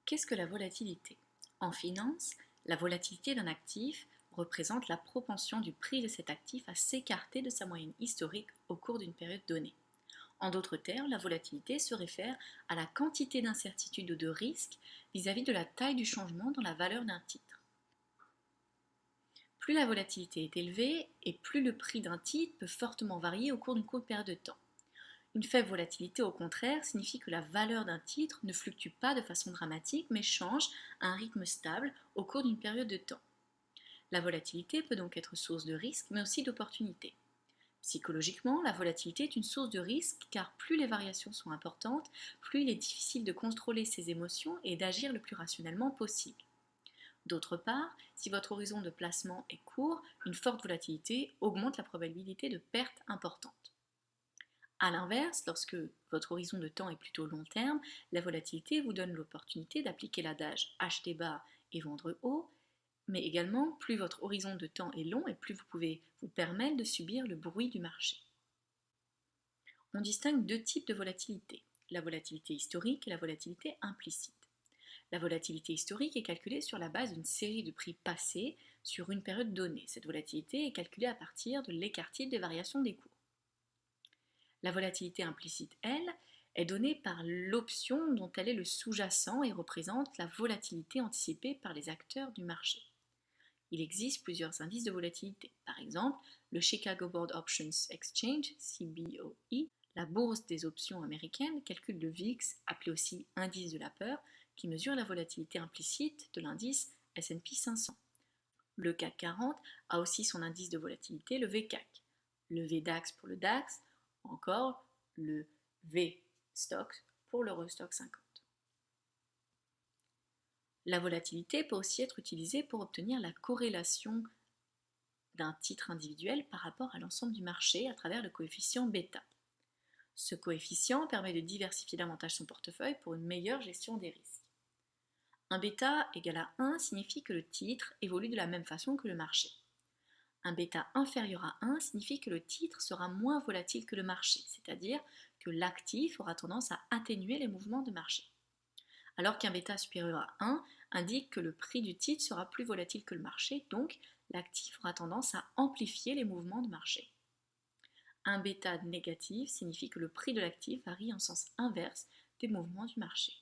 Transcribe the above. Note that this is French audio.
Qu'est-ce que la volatilité? En finance, la volatilité d'un actif représente la propension du prix de cet actif à s'écarter de sa moyenne historique au cours d'une période donnée. En d'autres termes, la volatilité se réfère à la quantité d'incertitude ou de risque vis-à-vis de la taille du changement dans la valeur d'un titre. Plus la volatilité est élevée et plus le prix d'un titre peut fortement varier au cours d'une courte période de temps. Une faible volatilité, au contraire, signifie que la valeur d'un titre ne fluctue pas de façon dramatique, mais change à un rythme stable au cours d'une période de temps. La volatilité peut donc être source de risque, mais aussi d'opportunité. Psychologiquement, la volatilité est une source de risque car plus les variations sont importantes, plus il est difficile de contrôler ses émotions et d'agir le plus rationnellement possible. D'autre part, si votre horizon de placement est court, une forte volatilité augmente la probabilité de pertes importantes. A l'inverse, lorsque votre horizon de temps est plutôt long terme, la volatilité vous donne l'opportunité d'appliquer l'adage acheter bas et vendre haut, mais également plus votre horizon de temps est long et plus vous pouvez vous permettre de subir le bruit du marché. On distingue deux types de volatilité, la volatilité historique et la volatilité implicite. La volatilité historique est calculée sur la base d'une série de prix passés sur une période donnée. Cette volatilité est calculée à partir de l'écart-type des variations des cours. La volatilité implicite, elle, est donnée par l'option dont elle est le sous-jacent et représente la volatilité anticipée par les acteurs du marché. Il existe plusieurs indices de volatilité. Par exemple, le Chicago Board Options Exchange, CBOE, la bourse des options américaine, calcule le VIX, appelé aussi indice de la peur, qui mesure la volatilité implicite de l'indice S&P 500. Le CAC 40 a aussi son indice de volatilité, le VCAC. Le VDAX pour le DAX, ou encore le VSTOXX pour l'Eurostoxx 50. La volatilité peut aussi être utilisée pour obtenir la corrélation d'un titre individuel par rapport à l'ensemble du marché à travers le coefficient bêta. Ce coefficient permet de diversifier davantage son portefeuille pour une meilleure gestion des risques. Un bêta égal à 1 signifie que le titre évolue de la même façon que le marché. Un bêta inférieur à 1 signifie que le titre sera moins volatile que le marché, c'est-à-dire que l'actif aura tendance à atténuer les mouvements de marché. Alors qu'un bêta supérieur à 1 indique que le prix du titre sera plus volatile que le marché, donc l'actif aura tendance à amplifier les mouvements de marché. Un bêta négatif signifie que le prix de l'actif varie en sens inverse des mouvements du marché.